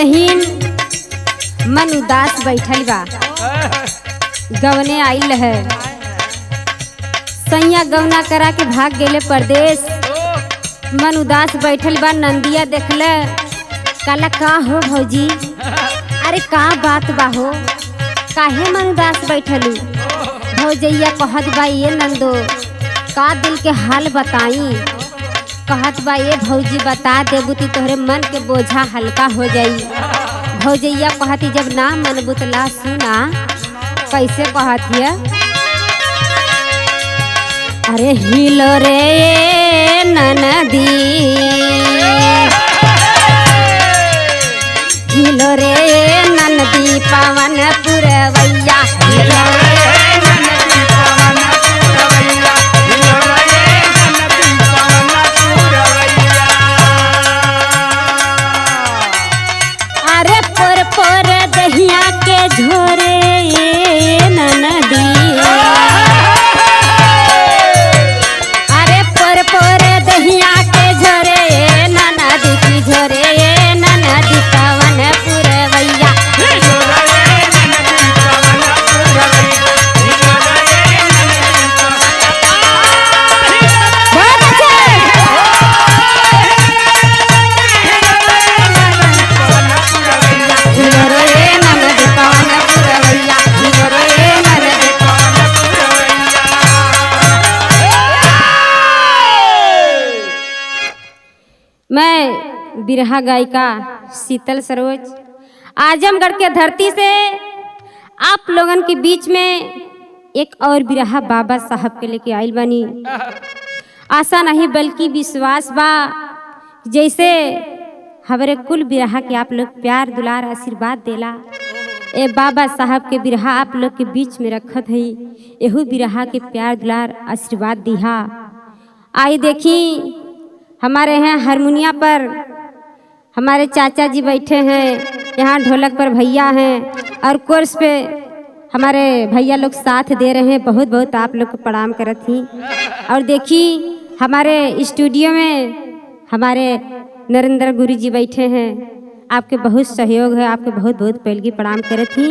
दुल्हीन मन उदास बैठल बा, गवने आइल है। सैया गवना करा के भाग गेले परदेश। मन उदास बैठल बा, नंदिया देखले, काला का हो भौजी, अरे का बात बा हो, काहे मन उदास बैठलू। भौजैया कहत बा ये नंदो का दिल के हाल बताई। कहत बा ये भौजी बता देबू ती तोहरे मन के बोझा हल्का हो जाई। भौजैया कहती जब ना मन बुतला सुना, कैसे कहती है, अरे हिलो रे ननदी, हिलो रे ननदी पवन पुरवैया, हिलो रे ननदी पवन पुरवैया, हिलो रे ननदी पवन पुरवैया। अरे पोर पोर दहिया के झोरे ननदी, अरे पोर पोर दहिया के झोरे ननदी की झोरे ननदी पवन पुरवैया, हिलो रे ननदी पवन पुरवैया, हिलो रे ननदी बहुत अच्छे। हिलो रे ननदी पवन पुरवैया, हिलो रे ननदी पवन पुरवैया। मैं बिरहा गायिका शीतल सरोज आजमगढ़ के धरती से आप लोगन के बीच में एक और बिरहा बाबा साहब के लेके आइल बनी। आशा नहीं बल्कि विश्वास बा, जैसे हमारे कुल बिरहा के आप लोग प्यार दुलार आशीर्वाद देला, ए बाबा साहब के बिरहा आप लोग के बीच में रखत है, एहू बिरहा के प्यार दुलार आशीर्वाद दिहा। आई देखी हमारे यहाँ हारमोनिया पर हमारे चाचा जी बैठे हैं, यहाँ ढोलक पर भैया हैं और कोर्स पे हमारे भैया लोग साथ दे रहे हैं। बहुत बहुत आप लोग को प्रणाम करत ही। और देखी हमारे स्टूडियो में हमारे नरेंद्र गुरु जी बैठे हैं, आपके बहुत सहयोग है, आपके बहुत बहुत पहलगी प्रणाम करत ही।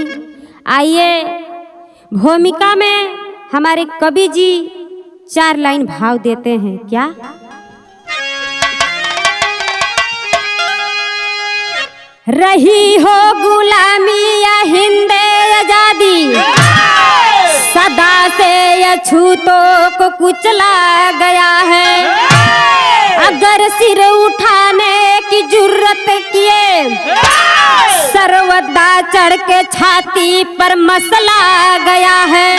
आइए भूमिका में हमारे कवि जी 4 लाइन भाव देते हैं क्या। रही हो गुलामी या हिंद आजादी, सदा से अछूतों को कुचला गया है। अगर सिर उठाने की जुर्रत किए, सर्वदा चढ़ के छाती पर मसला गया है।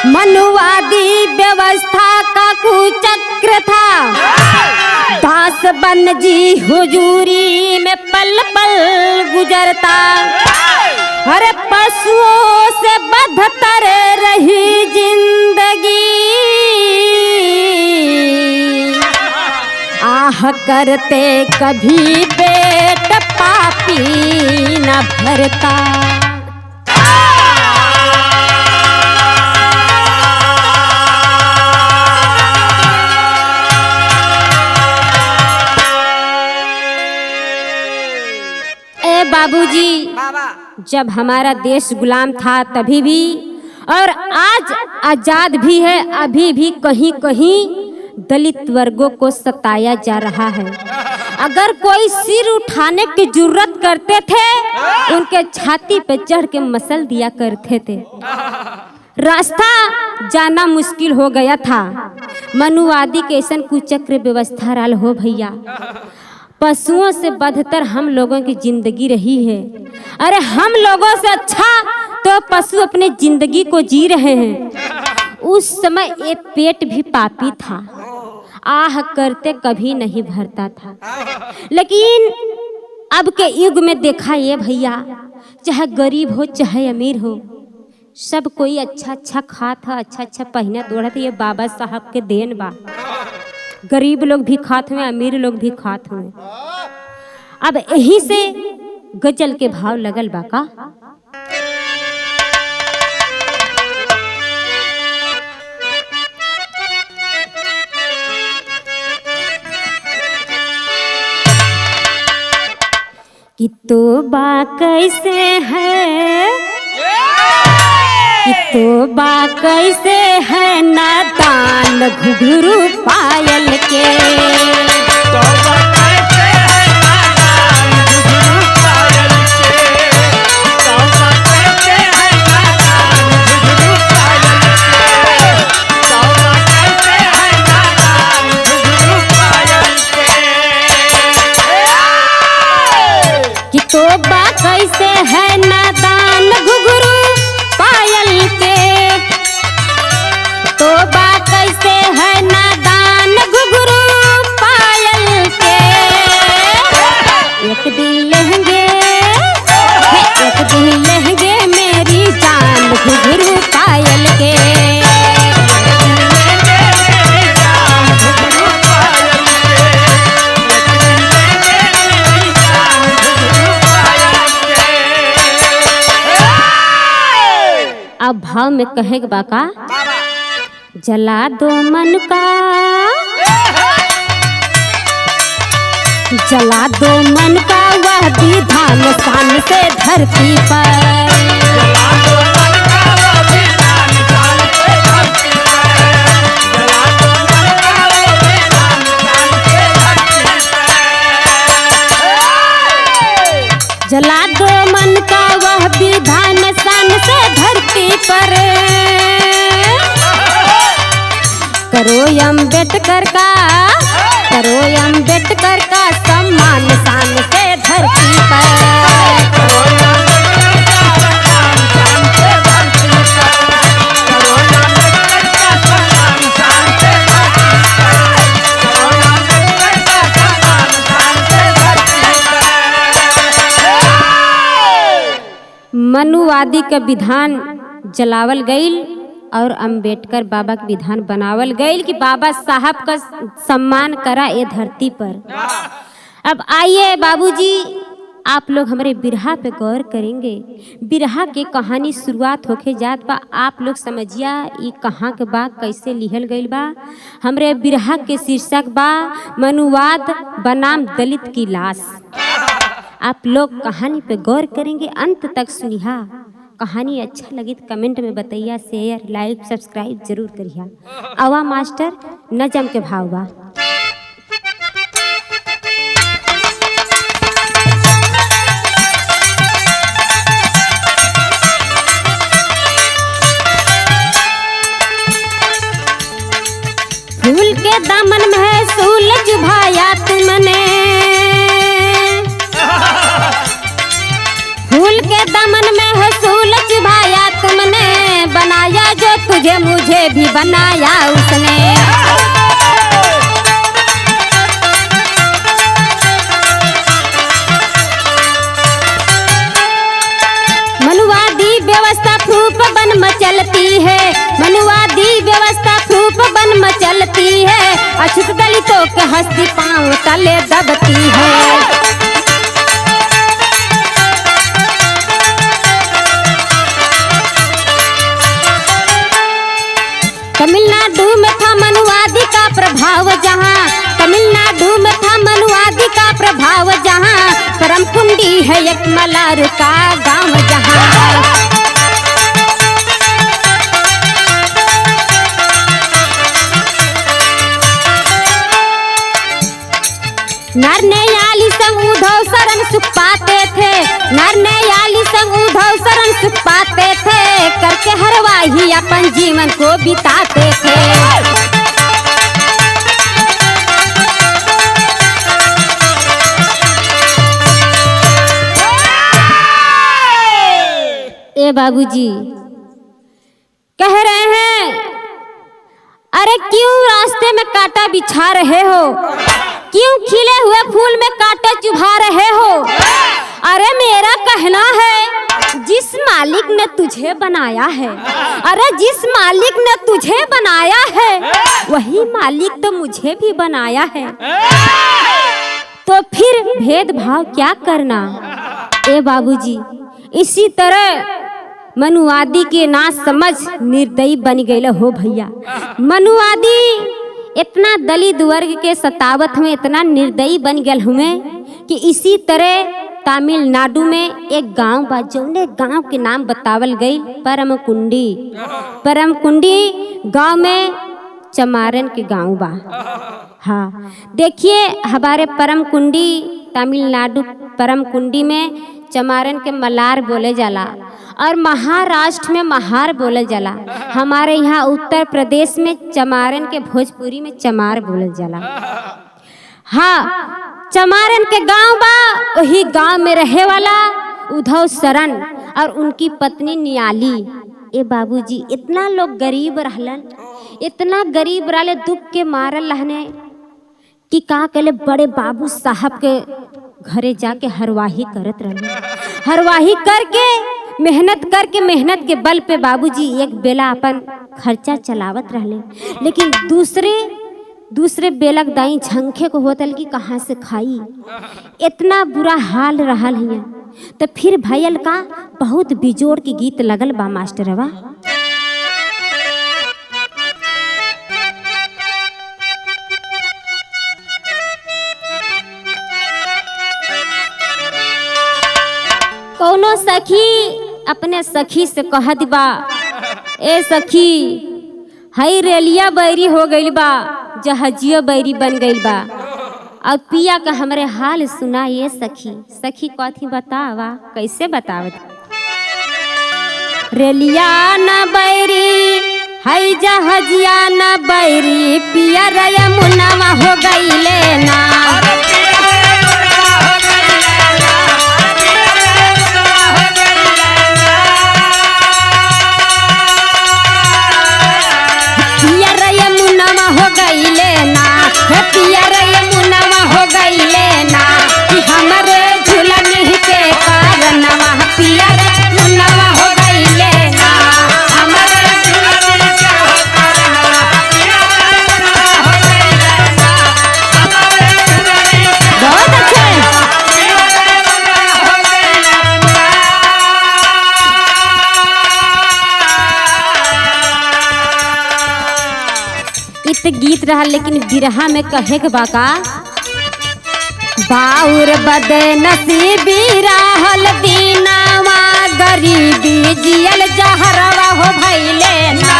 मनुवादी व्यवस्था का कुचक्र था, दास बन जी हुजूरी में पल पल गुजरता। अरे पशुओं से बदतर रही जिंदगी, आह करते कभी पेट पापी न भरता। बाबूजी, जब हमारा देश गुलाम था तभी भी और आज आजाद भी है, अभी भी कहीं कहीं दलित वर्गों को सताया जा रहा है। अगर कोई सिर उठाने की जुर्रत करते थे, उनके छाती पे चढ़ के मसल दिया करते थे। रास्ता जाना मुश्किल हो गया था। मनुवादी के ऐसा कुचक्र व्यवस्था राल हो भैया। पशुओं से बदतर हम लोगों की जिंदगी रही है। अरे हम लोगों से अच्छा तो पशु अपने जिंदगी को जी रहे हैं। उस समय ये पेट भी पापी था, आह करते कभी नहीं भरता था। लेकिन अब के युग में देखा ये भैया, चाहे गरीब हो चाहे अमीर हो, सब कोई अच्छा अच्छा खाता, अच्छा अच्छा पहना दौड़त। ये बाबा साहब के देन बा। गरीब लोग भी खाते हुए, अमीर लोग भी खाते हुए। अब यही से गजल के भाव लगल बा का। कि तोबा कैसे है, कि तोबा कैसे है नादान घुघरू पायल के। तोबा कैसे है नादान घुघरू पायल के। तोबा कैसे है नादान घुघरू पायल के। तोबा कैसे है नादान घुघरू पायल के। कि तोबा कैसे है नादान घुघरू पायल के। तोबा कैसे है नादान घुघरू पायल के। एक दिन लहंगे, एक दिन लहंगे मेरी जान घुघरू पायल के। अब भाव में कहे बाका, जला दो मन का, जला दो मन का वह विधान शान से धरती पर। जला दो मन का वो विधान शान से धरती पर। जला दो मन का वो विधान शान से धरती पर। जला दो मन का वह विधान शान से धरती पर। करो अम्बेडकर का, करो अम्बेडकर का सम्मान शान से धरती पर। मनुवादी का विधान जलावल गईल और अंबेडकर बाबा के विधान बनावल गईल कि बाबा साहब का सम्मान करा ये धरती पर। अब आइए बाबूजी, आप लोग हमारे बिरहा पे गौर करेंगे। बिरहा के कहानी शुरुआत होके जात बा, आप लोग समझिया ये कहाँ के बा, कैसे लिखल गईल बा। हमरे बिरहा के शीर्षक बा मनुवाद बनाम दलित की लाश। आप लोग कहानी पे गौर करेंगे, अंत तक सुनिहा। कहानी अच्छा लगी तो कमेंट में बताइए, शेयर लाइक सब्सक्राइब जरूर करिए। आवा मास्टर नजम के भाव बा। फूल के दामन में है सूरज भाया तुमने, फूल के दामन में है सूरज भाया तुमने। बनाया जो तुझे मुझे भी बनाया उसने। मनुवादी व्यवस्था फूप बन मचलती है, मनुवादी व्यवस्था फूप बन मचलती है। अछूत दलितों के हस्ती पांव तले दबती है। तमिलनाडु में था मनुवादी का प्रभाव जहाँ, तमिलनाडु में था मनुवादी का प्रभाव जहाँ। परम कुंडी है एक मलार का गांव जहाँ। नरनयाली संग उद्धव शरण सुख पाते थे, नरनयाली संग उद्धव शरण सुख पाते थे। करके हरवाही अपन जीवन को बिताते थे। ए बाबूजी कह रहे हैं, अरे क्यों रास्ते में कांटा बिछा रहे हो, क्यों खिले हुए फूल में कांटे चुभा रहे हो। अरे मेरा कहना है जिस मालिक ने तुझे बनाया है, अरे जिस मालिक ने तुझे बनाया है वही मालिक तो मुझे भी बनाया है। तो फिर भेदभाव क्या करना। ए बाबूजी इसी तरह मनुवादी के ना समझ निर्दयी बन गए हो भैया। मनुवादी इतना दलित वर्ग के सतावत में इतना निर्दयी बन गए हुए कि इसी तरह तमिलनाडु में एक गांव बा, जौने गांव के नाम बतावल गई परमकुंडी। परमकुंडी गांव में चमारन के गांव बा। हाँ, देखिए हमारे परमकुंडी तमिलनाडु परमकुंडी में चमारन के मलार बोले जाला और महाराष्ट्र में महार बोले जाला। हमारे यहाँ उत्तर प्रदेश में चमारन के भोजपुरी में चमार बोले जाला। हाँ, चमारन के गांव बा, वही गांव में रहे वाला उद्धव शरण और उनकी पत्नी नियाली। ए बाबूजी, इतना लोग गरीब रहलन, इतना गरीब रहले, दुख के मारल रहने कि का कहले बड़े बाबू साहब के घरे जाके हरवाही करत रहले। हरवाही करके मेहनत के बल पे बाबूजी एक बेला अपन खर्चा चलावत रहले। लेकिन दूसरे बेलक दाई झंखे को होतल कि कहाँ से खाई, इतना बुरा हाल रहल हिया। तो फिर भयल का बहुत बिजोड़ के गीत लगल बा मास्टरवा। कौनो सखी अपने सखी से कहत बा, ए सखी, हई रेलिया बैरी हो गइल बा, जहाजिया बैरी बन गइल बा, अब पिया का हमरे हाल सुना ये सखी। सखी कथी बतावा, कैसे बतावत? रेलिया न बैरी हई जहाजिया न बैरी, पिया रया मुनावा हो गइले ना। गीत रहा, लेकिन बिरहा में कहे के बाका, बाउर बदे नसीबी रहल दीनावा, गरीबी जियल जहरवा हो भइले ना।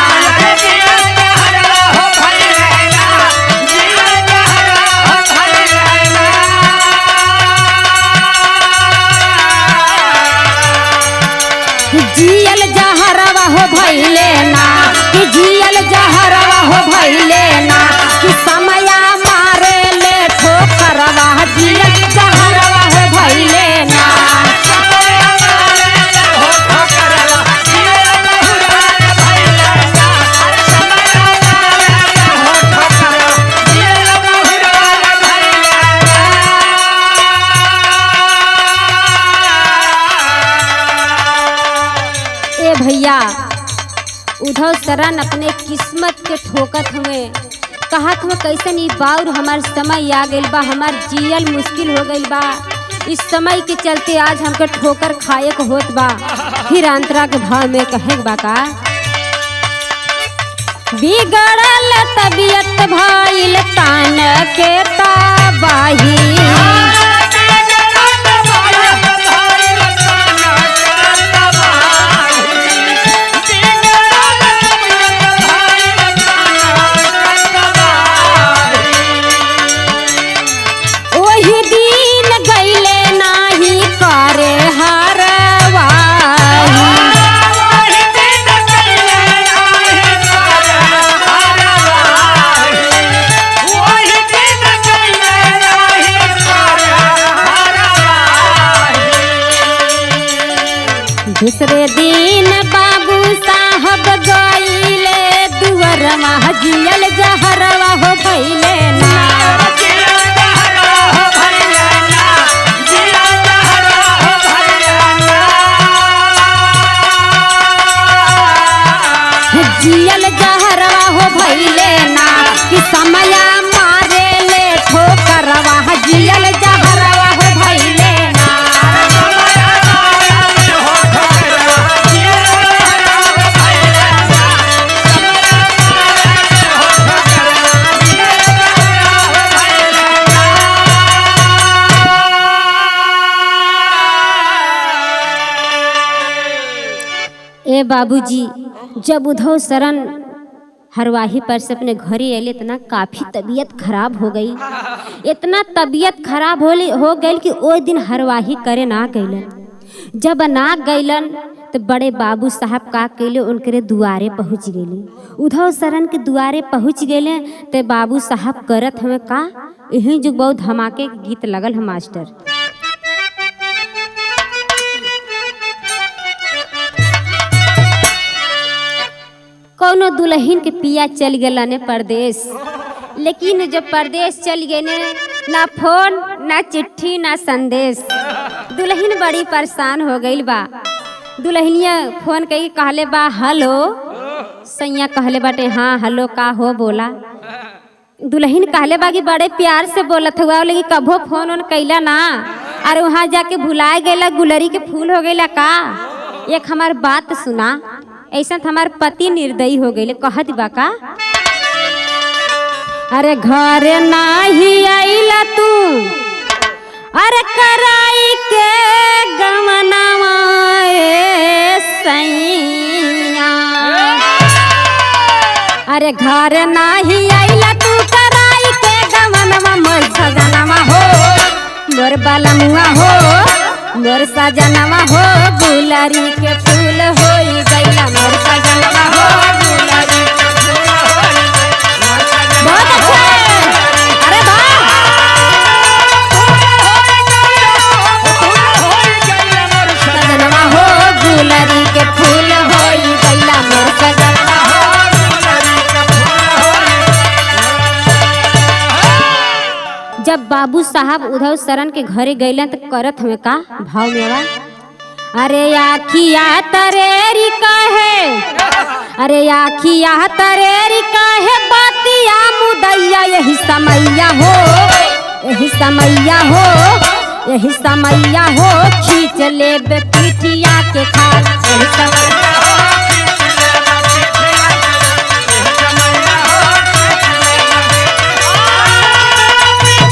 जियल जहरवा हो भइले ना, कि जियल जहरवा हो भइले ना, कि समया मारे ले ठोकरवा, जियल जहरवा हो भइले ना। ए भैया, उद्धव शरण अपने किस्मत के ठोकत हुए कहत हुए, कैसन ई बाउर हमार समय आ गइल बा, हमार जियल मुश्किल हो गइल बा, इस समय के चलते आज हमके ठोकर खाए को होत बा। फिर अंतरा के भाव में कहे बा का, बिगड़ल तबियत भइल तान के तबाही, दूसरे दिन बाबू साहब गइले दुअरवा, जियल जहरवा हो भइले ना। जियल जहरवा हो भइले ना, कि समया मारे ले ठोकरवा, जियल जहरवा हो भइले ना। ए बाबूजी, जब उद्धव शरण हरवाही पर से अपने घरे अले इतना काफ़ी तबीयत खराब हो गई, इतना तबीयत खराब हो गई कि ओ दिन हरवाही करे ना गईलन। जब ना गईलन तो बड़े बाबू साहब का कैले उनके दुआरे पहुँच गए। उद्धव शरण के दुआरे पहुँच गए तो बाबू साहब करत हमें का, यही जो बहुत धमाके के गीत लगल है मास्टर। कौनो दुल्हन के पिया चल गया ने परदेश, लेकिन जब परदेश चल गए ने ना फोन ना चिट्ठी ना संदेश, दुल्हन बड़ी परेशान हो गई बा। दुल्हनिया फोन कही कहले बा हेलो, सैया कहले बाटे हाँ हेलो का हो बोला। दुल्हन कहले बा कि बड़े प्यार से बोलत हुआ, लेकिन कभो फोन ओन कैला ना, अरे वहाँ जाके भुलाए गैला, गुलरी के फूल हो गईला का। एक हमार बात सुना, ऐसा हमार पति निर्दयी हो गई, कहत बा का, अरे घर नाही आइला तू, अरे कराई के गमनवा सैया, अरे घर नाही आइला तू कराई के गमनवा मोर सजनवा हो, मोर बलमुआ हो, मोर सजनवा हो, गुलरी के फूल होई गईला, मोर सजनवा हो, गुलरी के फूल होई गईला। बहुत अच्छा है, अरे वाह, सजनवा हो, गुलरी के फूल होई गईला, मोर सजनवा हो, गुलरी के फूल होई गईला। जब बाबू साहब उद्धव शरण के घरे गईला तो करत हमें का भाव मेवा, अरे आखिया तरेरी काहे, अरे आखिया तरेरी काहे, बातिया मुदैया यही समैया हो, यही समैया हो, यही समैया हो, खींच ले पिठिया के खाल, यही समैया हो,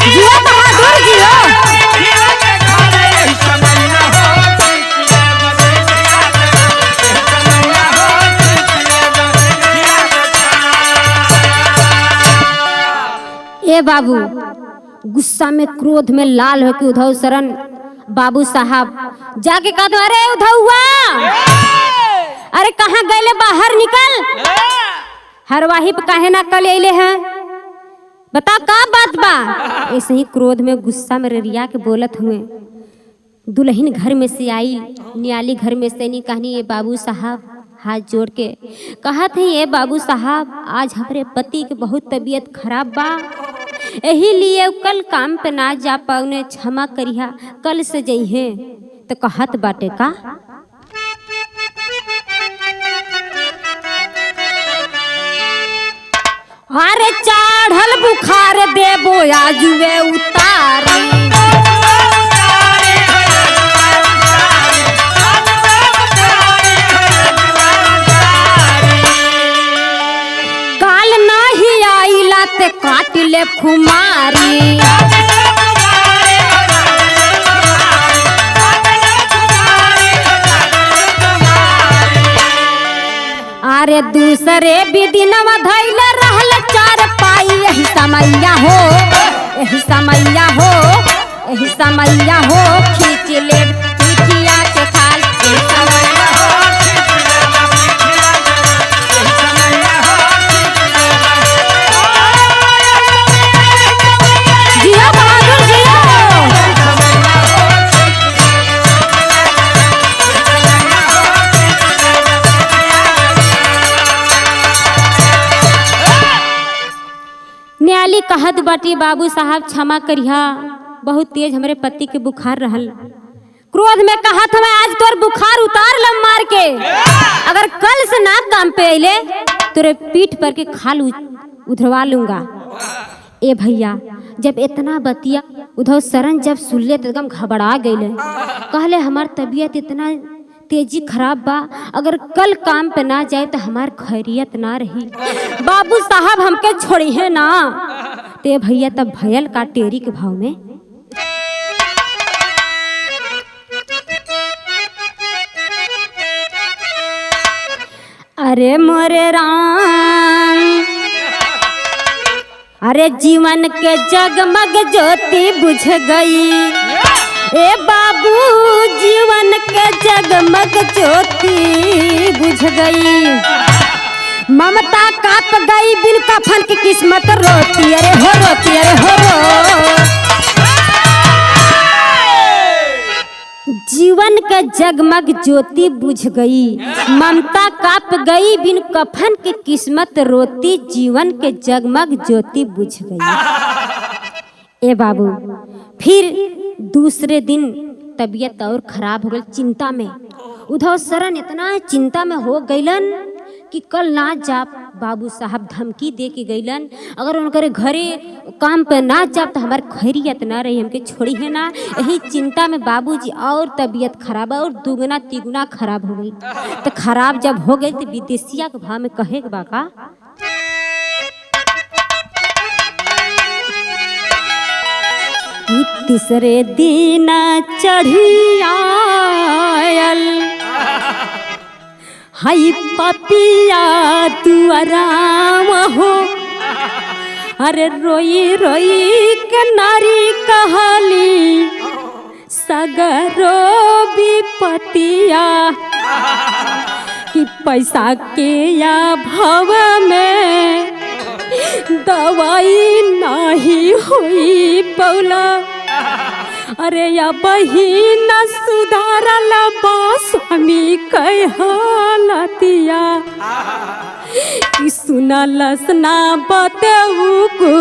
जियो बहादुर जियो। ए बाबू, गुस्सा में क्रोध में लाल हो के उद्धव शरण बाबू साहब जाके कहा दो, अरे उद्धवा, अरे कहाँ गए, बाहर निकल, हरवाही पे काहे ना कल अले हैं, बता का बात बा। ऐसे ही क्रोध में गुस्सा में रिया के बोलत हुए। दुल्हन घर में से आई, नियाली घर में से नहीं कहनी, ये बाबू साहब हाथ जोड़ के कहा थे, ये बाबू साहब आज हमारे पति के बहुत तबीयत खराब बा, यही लिए कल काम पे ना जा पाऊने, क्षमा करिहा, कल से जइहे। तो कहत बाटे का, अरे चढ़ल बुखार देबो आजुए उतारी, काल नहीं आइला ते काट ले खुमारी, अरे दूसरे भी दिनवा धैल रहल चार पाई, यही समैया हो, यही समैया हो, यही समैया हो, खींच ले पिठिया के खाल, यही समैया हो, जियो बहादुर जियो। न्याली कहत बाटी, बाबू साहब क्षमा करिहा, बहुत तेज हमरे पति के बुखार रहल, क्रोध में कहत हमें आज तोर बुखार उतार लम मार के, अगर कल से ना काम पे अइले तोरे पीठ पर के खाल उधरवा लूंगा। ए भैया, जब इतना बतिया उद्धव शरण जब सुनले तो एकदम घबरा गईले, कहले हमार तबीयत इतना तेजी खराब बा, अगर कल काम पे ना जाए तो हमार खैरियत ना रही, बाबू साहब हमके छोड़ी है ना। ते भैया तब भयल का टेरी के भाव में, अरे मोरे राम, अरे जीवन के जगमग ज्योति बुझ गई। ए बाबू जीवन के जगमग ज्योति बुझ गई। ममता काप गई बिन कफन की किस्मत रोती, अरे हो रोती, अरे हो रो। जीवन का जगमग ज्योति बुझ गई, ममता काप गई बिन कफन की किस्मत रोती, जीवन के जगमग ज्योति बुझ गई। ए बाबू फिर दूसरे दिन तबीयत और खराब हो गई, चिंता में उद्धव शरण इतना चिंता में हो गईलन कि कल ना जा। बाबू साहब धमकी दे के गईलन, अगर उनके घरे काम पे ना जा तो हमार खैरियत ना रही, हमके छोड़ी है ना। यही चिंता में बाबूजी और तबीयत खराब और दुगना तिगुना खराब हो गई। तो खराब जब हो गई तो विदेशिया के भाव में कहे के बाका, तीसरे दिन चढ़ी आयल हाई पपिया तू आराम हो। अरे रोई रोई के नारी कहली सगरो विपतिया, कि पैसा के या भव में दवाई नहीं हुई पौला। अरे या बहिन सुधारल स्वामी कहलतिया, कि सुनलस ना बतऊ को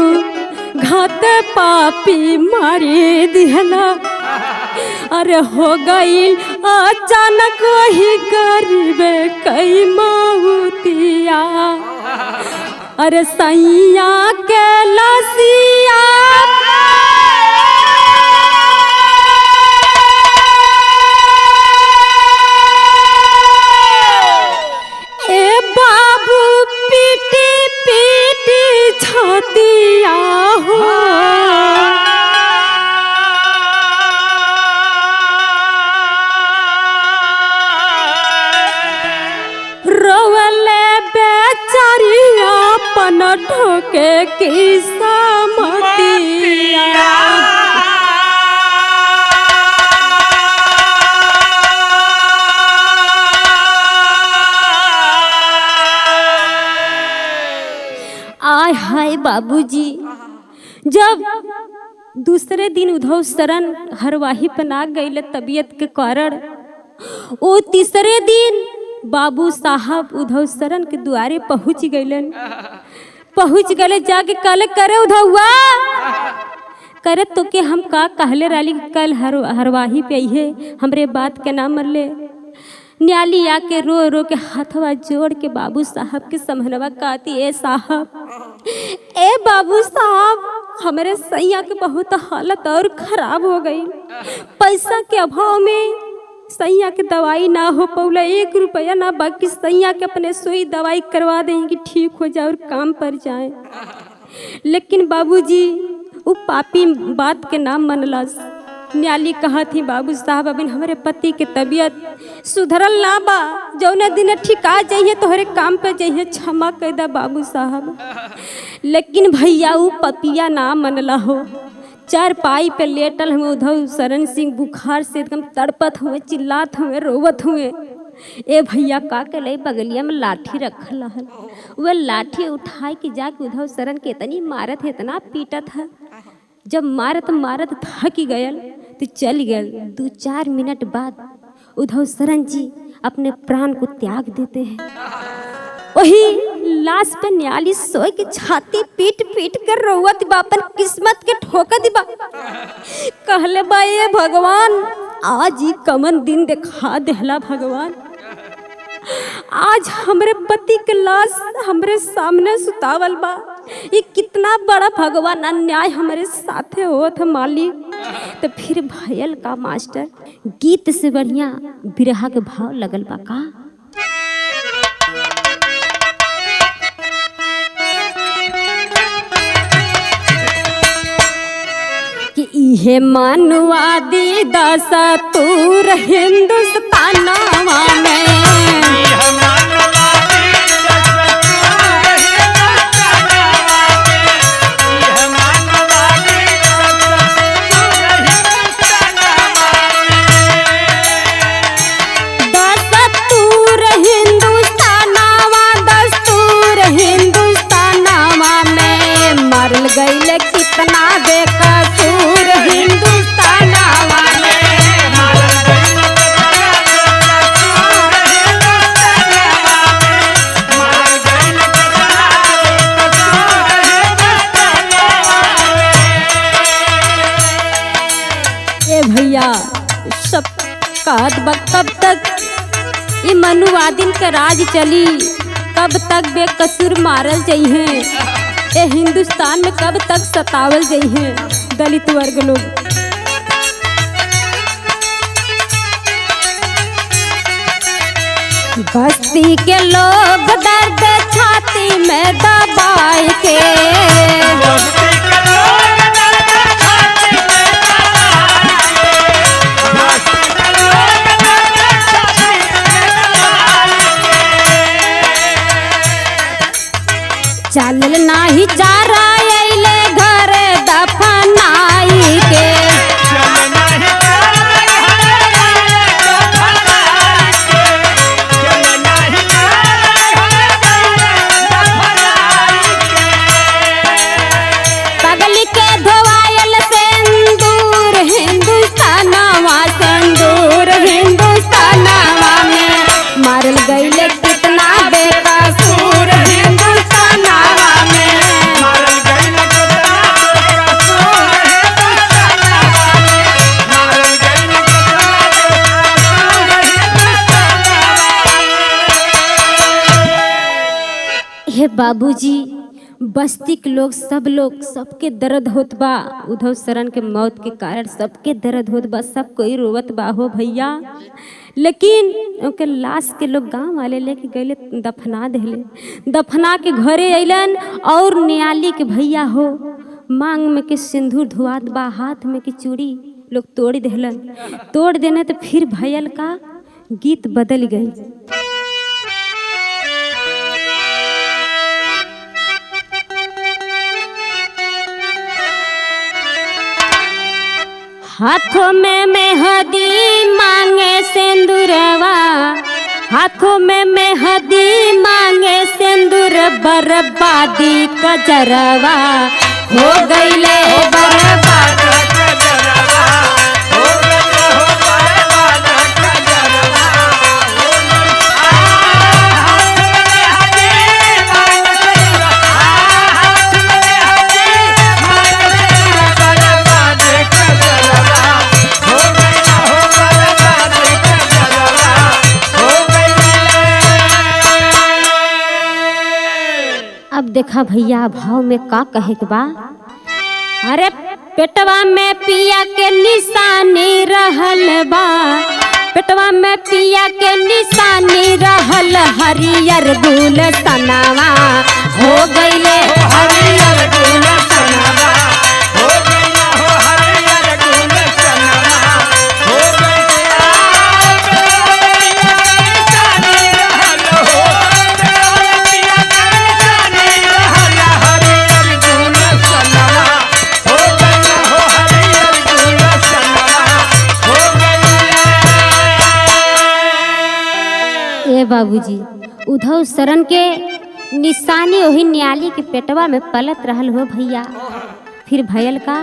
घात पापी मारे दिहला। अरे हो गई अचानक वही गरीबे कई मौतिया। अरे सैया के लसिया ए बाबू पीटी पीटी छतिया हो। रोवले बेचारिया पन ठोके की समतिया। आय हाय बाबूजी, जब दूसरे दिन उद्धव शरण हरवाही पर ना गईले तबीयत के कारण, वो तीसरे दिन बाबू साहब उद्धव शरण के द्वारे पहुंच गईलन। पहुंच गए जाके कल करे उधौआ करे तो के हम का कहले राली कल हरवाही पे है हमरे बात के ना मरले। न्याली आके रो रो के हाथवा जोड़ के बाबू साहब के समहनवा कहती, ए साहब, ए बाबू साहब, हमारे सैया के बहुत हालत और खराब हो गई। पैसा के अभाव में सैया के दवाई ना हो पौला, 1 रुपया ना बाकी सैया के अपने सुई दवाई करवा देंगे ठीक हो जाए और काम पर जाए। लेकिन बाबूजी वो पापी बात के नाम मनलस। न्याली कहा थी, बाबू साहब अबिन हमारे पति के तबीयत सुधरल ना बा, जौने दिन ठिका जाइए तोहरे काम पे जाइए, क्षमा कर दा बाबू साहब। लेकिन भैया वो पपिया ना मनला हो। 4 पाई पे लेटल हुए उद्धव शरण सिंह बुखार से एकदम तड़पत हुए, चिल्लात हुए, रोवत हुए। ए भैया का के ले बगलिया में लाठी रखल रहल, वह लाठी उठाए के जाके उद्धव शरण के इतनी मारत है, इतना पीटत है। जब मारत मारत थक गयल तो चल गयल। 2-4 मिनट बाद उद्धव शरण जी अपने प्राण को त्याग देते हैं। वही लाश पे न्याली सोए के छाती पीट पीट कर रोवत बापन किस्मत के ठोकत बा। कहले बा, ये भगवान आज ही कमन दिन दिखा देहला भगवान। आज हमरे पति के लाश हमरे सामने सुतावल बा। ये कितना बड़ा भगवान अन्याय हमारे साथे होत मालिक। तो फिर भयल का मास्टर, गीत से बढ़िया बिरहा के भाव लगल बा का। कि इहे मानवादी दस्तूर हिंदुस्तानवा में, आतंकवादिन के राज चली, कब तक बेकसूर मारल जइहे, ए हिंदुस्तान में कब तक सतावल जइहे दलित वर्ग लोग। बस्ती के लोग दर्द छाती में दबाए के, बस्ती के लोग दर्द छाती में दबाए के, बस्ती के लोग दर्द छाती में दबाए के। चलल नाही चारा अइले घर दफनाई के, चल नहीं चल दफनाई के, चल नहीं दफनाई के। पगल के धोवायल सिंदूर हिंदुस्तानवा, सिंदूर हिंदुस्तानवा में मारल गइले कितना बेकसूर हिंदुस्तानवा में। मारल गइल कितना बेकसूर हिंदुस्तानवा में, मारल गइल कितना बेकसूर हिंदुस्तानवा में। हे बाबूजी, बस्ती के लोग सब लोग सबके दर्द होत बा, उद्धव शरण के मौत के कारण सबके दर्द होत बा, सब कोई रोवत बा हो भैया। लेकिन उनके लाश के लोग गांव वाले लेके गए दफना देले, दफना के घरे अइलन और न्याली के भैया हो मांग में के सिंदूर धुआत बा, हाथ में के चूड़ी लोग तोड़ देलन, तोड़ देने तो फिर भयल का गीत बदल गई। हाथों में मेहंदी मांगे सिंदूरवा, हाथों में मेहंदी मांगे सिंदूर, बर्बादी कजरवा हो गईले बर्बाद। अब देखा भैया भाव में का कहे के बा, अरे पेटवा में पिया के निशानी रहल बा, पेटवा में पिया के निशानी रहल, हरियर गुल सनावा हो गईले हरियर गुल सनावा। हो गइला हो हरियर गुल सनवा, हो गइला निशानी रहल हो, पिया के निशानी रहल, हरियर गुल सनवा, हो गइला हो हरियर गुल सनवा, हो गइला। ए बाबूजी, उद्धव शरण के निशानी वही न्याली के पेटवा में पलत रहल हो भैया। फिर भयल का,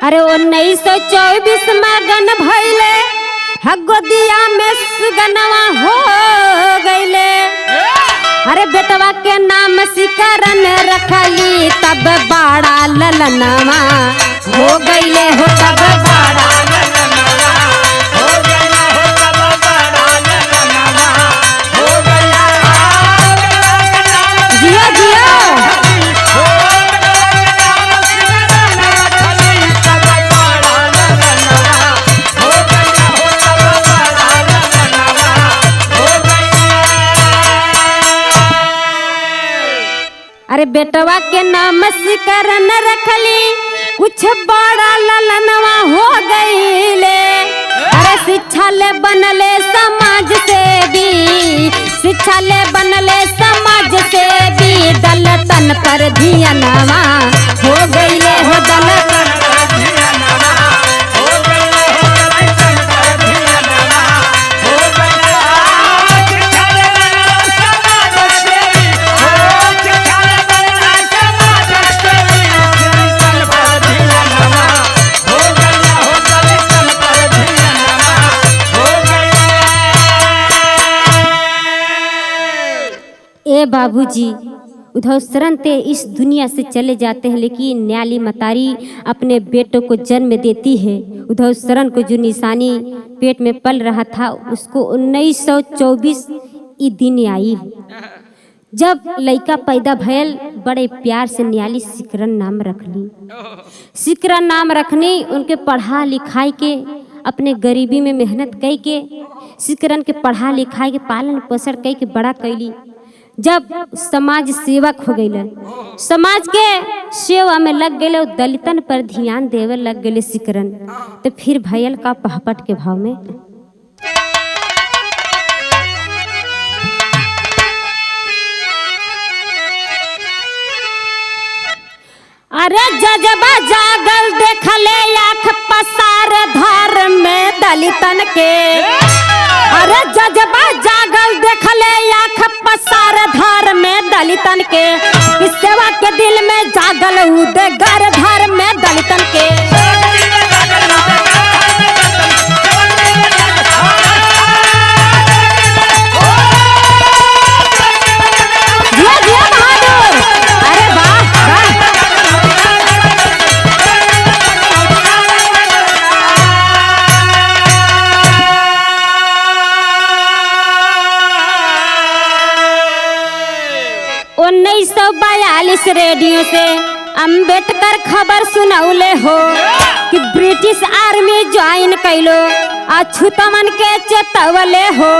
अरे 1924 मगन भइले, हगोदिया में सुगनवा हो गइले, अरे बेटवा के नाम सिकरन रखली, तब बाड़ा ललनवा हो गइले हो, तब बाड़ा ललनवा, हो गइला हो तब बड़ा ललनवा, हो गइला जियो जियो। हो गइला सिमरन रखली, तब बड़ा ललनवा, हो गइला हो तब बड़ा ललनवा, हो गइला। अरे बेटवा के नाम सिकरन रखली, कुछ बड़ा ललनवा हो गईले, अरे शिक्षा ले बनले समाज सेवी, शिक्षा ले बनले समाज सेवी, दलतन पर धियनवा हो गईले हो दलतन। ए बाबूजी, उद्धव शरण ते इस दुनिया से चले जाते हैं, लेकिन न्याली मतारी अपने बेटों को जन्म देती है। उद्धव शरण को जो निशानी पेट में पल रहा था, उसको 1924 ई दिन आई जब लइका पैदा भयल बड़े प्यार से नियाली सिकरन नाम रखली। सिकरन नाम रखनी उनके पढ़ा लिखाई के अपने गरीबी में मेहनत कई के सिकरन के पढ़ा लिखाई के पालन पोषण कई के बड़ा कैली। जब समाज सेवक हो गई समाज के सेवा में लग गए दलितन पर ध्यान देवे लग गए सिकरन तो फिर भयल का पहपट के भाव में अरे जजबा जागल देखले आँख पसार धार में दलितन के अरे जजबा जागल देखले आँख पसार धार में दलितन के इस सेवा के दिल में जागल उदगर धार में दलितन के जिया जिया बहादुर अरे वाह वाह रेडियो से अम्बेडकर खबर सुनौले हो कि ब्रिटिश आर्मी ज्वाइन कैलो अछूतमन के चेतवले हो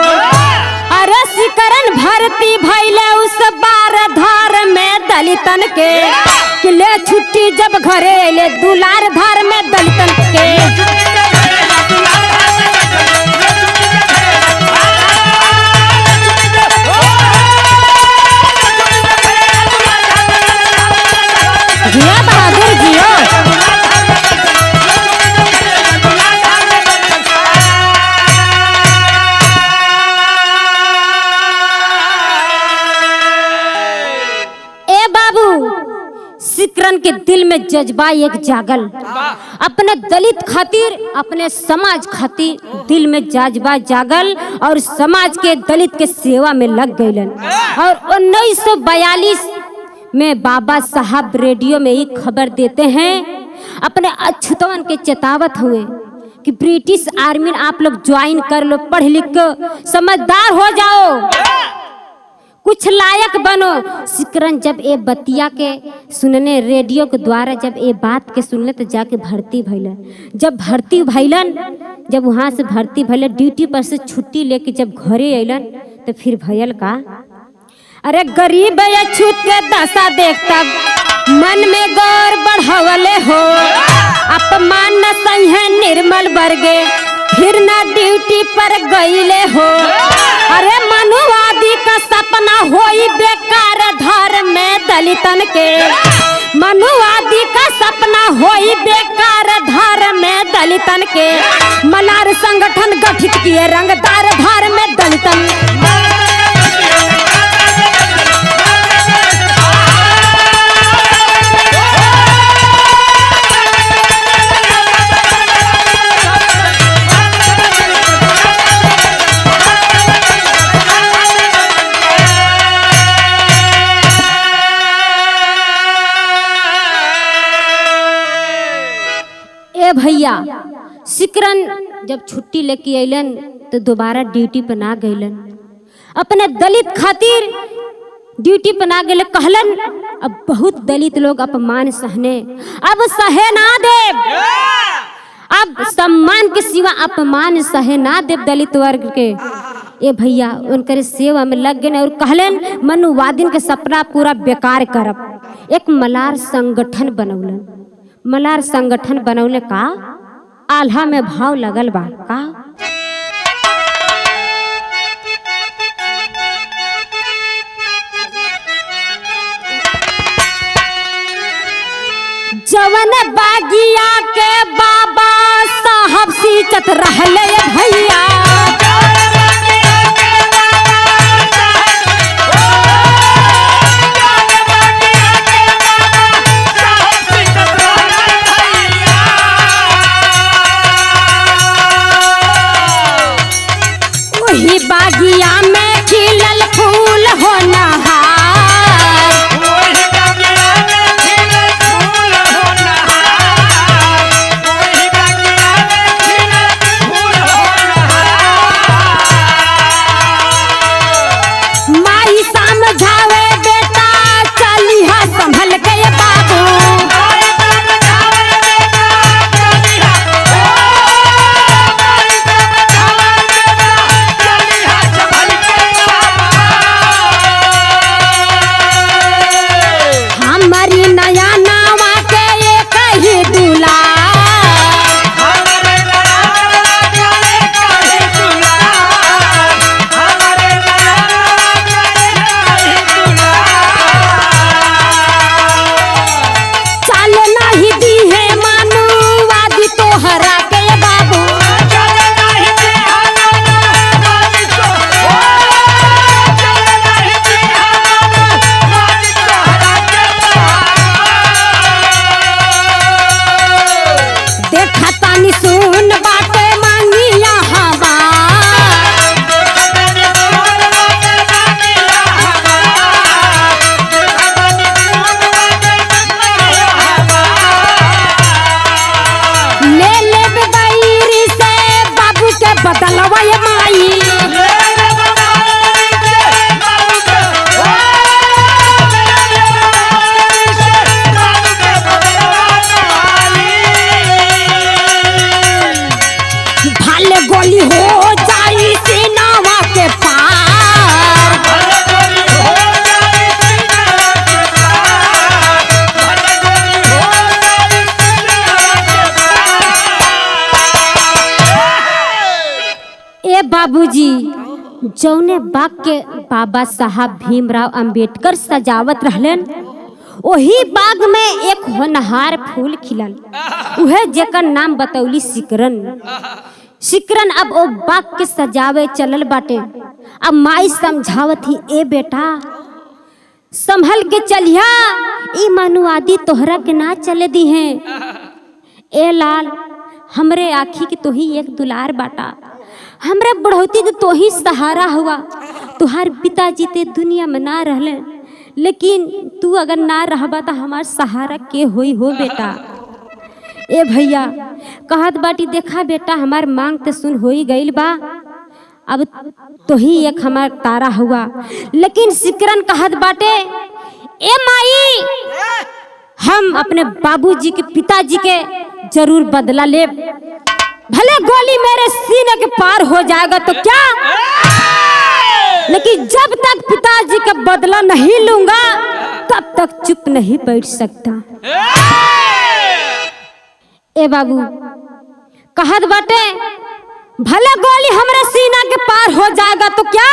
अरे सिकरन भर्ती भइले उस बार धार में दलितन के कि ले छुट्टी जब घरे अइले दुलार धार में दलितन के जिया बहादुर जियो ए बाबू सिकरन के दिल में जज्बा एक जागल अपने दलित खातिर अपने समाज खातिर दिल में जज्बा जागल और समाज के दलित के सेवा में लग गए और 1942 में बाबा साहब रेडियो में ही खबर देते हैं अपने अछूतवन के चेतावत हुए कि ब्रिटिश आर्मी आप लोग ज्वाइन कर लो पढ़ लिख कर समझदार हो जाओ कुछ लायक बनो। सिकरन जब ये बतिया के सुनने रेडियो के द्वारा जब ये बात के सुनले तो जाके भर्ती भइलन। जब भर्ती भइलन जब वहाँ से भर्ती भइलन ड्यूटी पर से छुट्टी लेके जब घरे अइलन तो फिर भयल का अरे गरीब अछूत के दशा देखता मन में गौर बढ़वले हो अपमान न सहे निर्मल वर्गे फिर न ड्यूटी पर गईले हो अरे मनुवादी का सपना होई बेकार धार में दलितन के मनुवादी का सपना होई बेकार धार में दलितन के मलार संगठन गठित किए रंगदार धार में दलितन भैया सिकरन जब छुट्टी लेके अइलन तो दोबारा ड्यूटी पर ना गइलन अपने दलित खातिर ड्यूटी पर ना गए कहलन अब बहुत दलित लोग अपमान सहने अब सहे ना देव अब सम्मान के सिवा अपमान सहे ना देव दलित वर्ग के ए भैया उनकर सेवा में लग गए और कहलन मनुवादिन के सपना पूरा बेकार करब एक मलार संगठन बनौलन मलार संगठन बनौले का आल्हा में भाव लगल बा का जवन बागिया के बाबा साहब सींचत रहले भैया बागिया में खिलल फूल हो नहार जौने बाग के बाबा साहब भीमराव अंबेडकर सजावत रहलन, वही बाग में एक होनहार फूल खिलल, उहे जेकर नाम बतौली सिकरन। सिकरन अब ओ बाग के सजावे चलल बाटे। अब माई समझावत ही, ए बेटा संभल के चलिया, ई मनुवादी तोहरा के ना चले दी हैं। ए लाल, हमरे आखी के तो ही एक दुलार बाटा, हमरे बढ़ोती के तो ही सहारा हुआ। तुहार पिताजी ते दुनिया में ना रहले, लेकिन तू अगर ना रहबा तो हमार सहारा के होई हो बेटा। ए भैया कहत बाटी, देखा बेटा हमार मांग ते सुन होई गईल बा, अब तो ही एक हमार तारा हुआ। लेकिन सिकरन कहत बाटे, ए माई, हम अपने बाबूजी के पिताजी के जरूर बदला ले, भले गोली मेरे सीने के पार हो जाएगा तो क्या, लेकिन जब तक पिताजी का बदला नहीं लूंगा तब तक चुप नहीं बैठ सकता। ए बाबू कहत बाटे, भले गोली हमरे सीना के पार हो जाएगा तो क्या,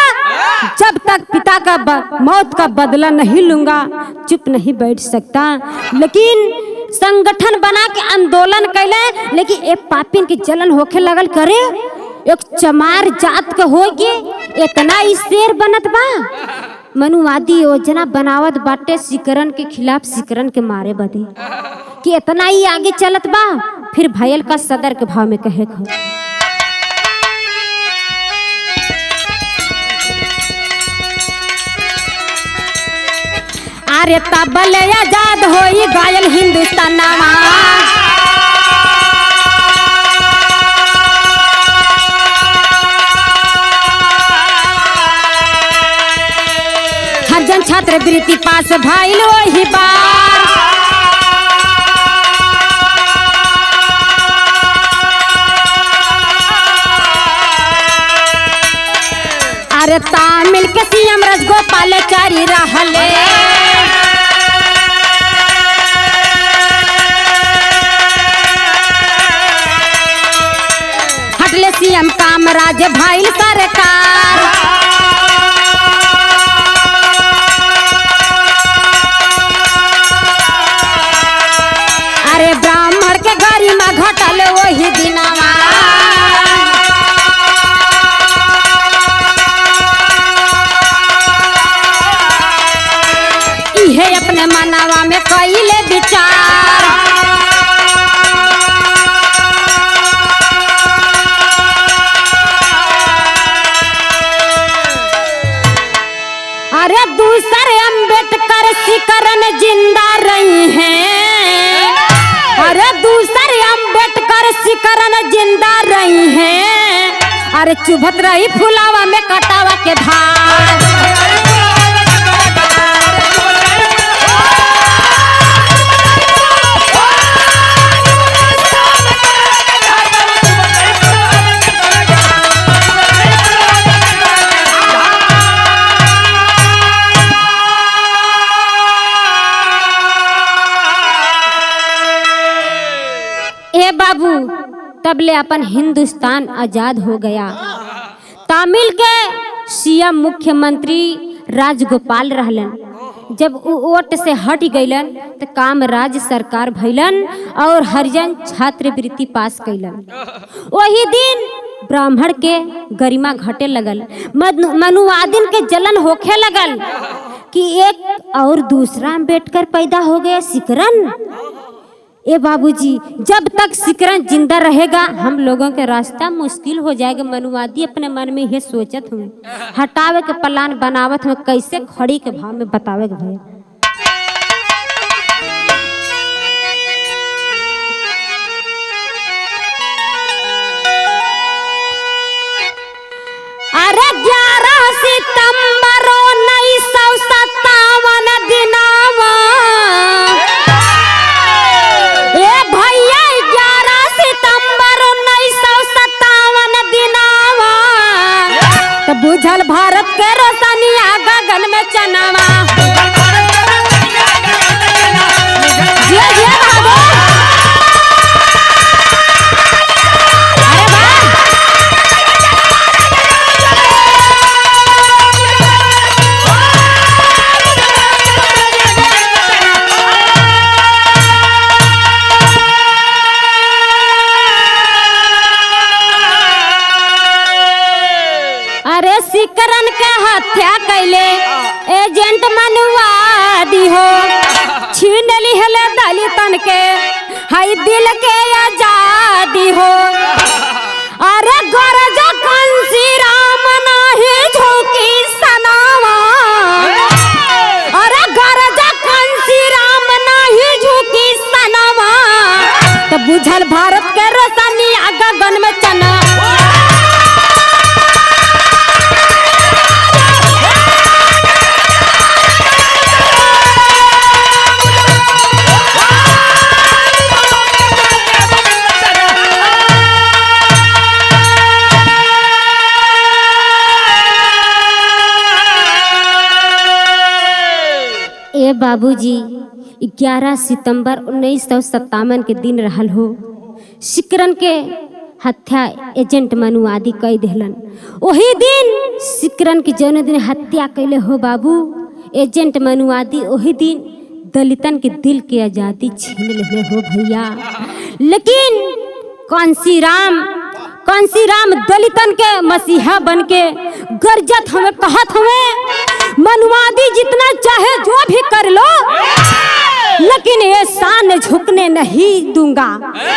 जब तक पिता का मौत का बदला नहीं लूंगा चुप नहीं बैठ सकता। लेकिन संगठन बना के आंदोलन कैले, लेकिन एक पापिन के जलन होखे लगल, करे एक चमार जात के होगी, इतना ही शेर बनत बा। मनुवादी योजना बनावत बाटे सिकरन के खिलाफ, सिकरन के मारे बदे कि इतना ही आगे चलत बा। फिर भयल का सदर के भाव में कहे खो, अरे तबल आजाद होई गायल हिंदुस्तान नामा, हर जन छात्रवृत्ति पास भइल वही बार, अरे तामिल के सीएम राजगोपालाचारी रहले, हटले सीएम कामराज भइल सरकार, अरे ब्राह्मण के गरिमा घटल वही दिनवा, इहे अपने मनवा में कइले विचार, अरे दूसरे अंबेडकर सिकरन जिंदा रही हैं, अरे दूसरे अंबेडकर सिकरन जिंदा रही हैं, अरे चुभत रही फुलावा में कटावा के धार। ए बाबू, तब ले अपन हिंदुस्तान आजाद हो गया। तमिल के सीएम मुख्यमंत्री राजगोपाल रहलन। जब वोट से हट गईलन तो कामराज सरकार भइलन और हरिजन छात्रवृत्ति पास कैलन। वही दिन ब्राह्मण के गरिमा घटे लगल, मनुवादिन के जलन होखे लगल कि एक और दूसरा अम्बेडकर पैदा हो गया, सिकरन। ए बाबूजी, जब तक सिकरन जिंदा रहेगा हम लोगों के रास्ता मुश्किल हो जाएगा। मनुवादी अपने मन में ये सोचत हुए, हटावे के प्लान बनावत हुए, कैसे खड़ी के भाव में बतावे के भैया। अरे 11 सितंबर 1957 दिनावा, बुझल भारत के रोशनिया गगन में चनावा। एजेंट मनुवादी हो, छीन लिहले दलितन के हाई दिल के आजादी हो। अरे गरज कंसी राम नाही झोंकी सनावा, अरे गरज कंसी राम नाही झोंकी सनावा, तो बुझल भारत के रोशनी गगन में चना। ए बाबूजी 11 सितंबर 1957 के दिन रहल हो। सिकरन के हत्या एजेंट मनुवादी कई देहलन। वही दिन सिकरन के जौन दिन हत्या कैले हो बाबू एजेंट मनुवादी, वही दिन दलितन के दिल के आजादी छीन लेले हो भैया। लेकिन कांसी राम दलितन के मसीहा बन के गरजत हमें कहत हमें मनुवादी जितना चाहे जो भी कर लो, लेकिन ये शान झुकने नहीं दूंगा,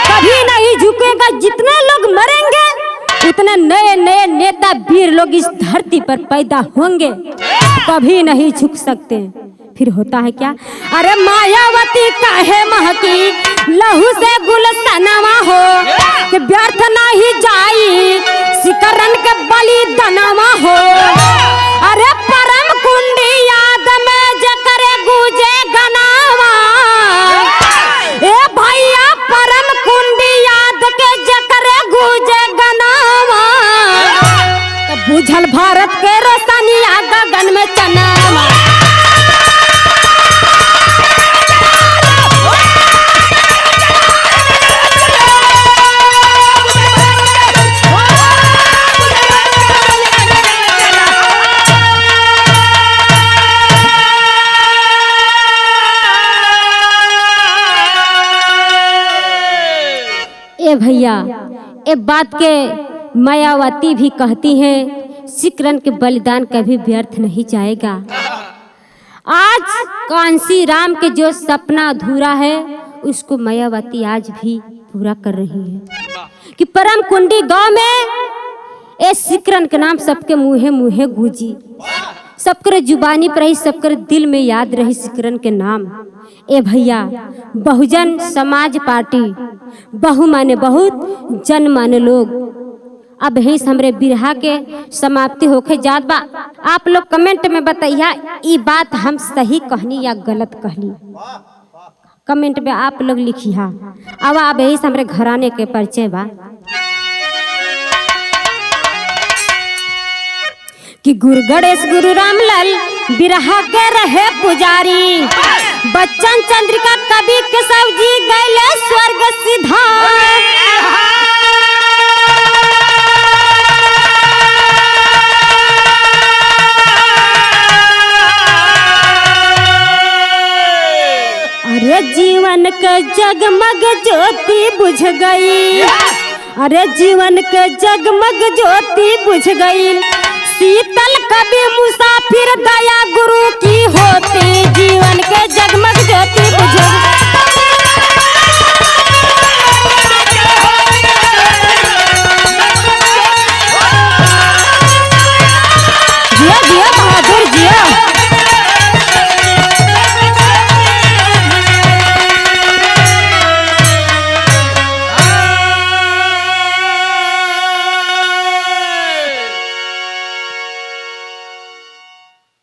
कभी नहीं झुकेगा। जितने लोग मरेंगे उतने नए नए नेता वीर लोग इस धरती पर पैदा होंगे, कभी नहीं झुक सकते। फिर होता है क्या? अरे मायावती काहे महकी लहू से गुलशनवा हो, कि व्यर्थ नहीं जाई सिकरन के बलिदानवा हो। अरे परम कुंडी याद में जकरे गुजे गनावा, ए भैया परम कुंडी याद के जकरे गुजे गनावा, तो बुझल भारत के रोशनी गगन में चनावा। ए भैया ए बात के मायावती भी कहती हैं, सिकरन के बलिदान कभी व्यर्थ नहीं जाएगा। आज कांसी राम के जो सपना अधूरा है उसको मायावती आज भी पूरा कर रही है कि परम कुंडी गांव में ए सिकरन के नाम सबके मुँहे मुँहे गूंजी, सबके जुबानी पर रही, सबके दिल में याद रही सिकरन के नाम। ए भैया बहुजन समाज पार्टी बहु माने बहुत जन माने लोग, अब यही हमरे बिरहा के समाप्ति होके जात बा। आप लोग कमेंट में बताइया ये बात हम सही कहनी या गलत कहनी, कमेंट में आप लोग लिखिया। अब यही हमरे घराने के परिचय बा कि गुरु गणेश गुरु रामलाल बिरहा के रहे पुजारी, बच्चन चंद्रिका कवि केशव जी गैले स्वर्ग सिधार। अरे जीवन के जगमग ज्योति बुझ गई, अरे जीवन के जगमग ज्योति बुझ गई, शीतल कभी मुसाफिर दया गुरु की होती, जीवन के जगमग ज्योति बुझ गई।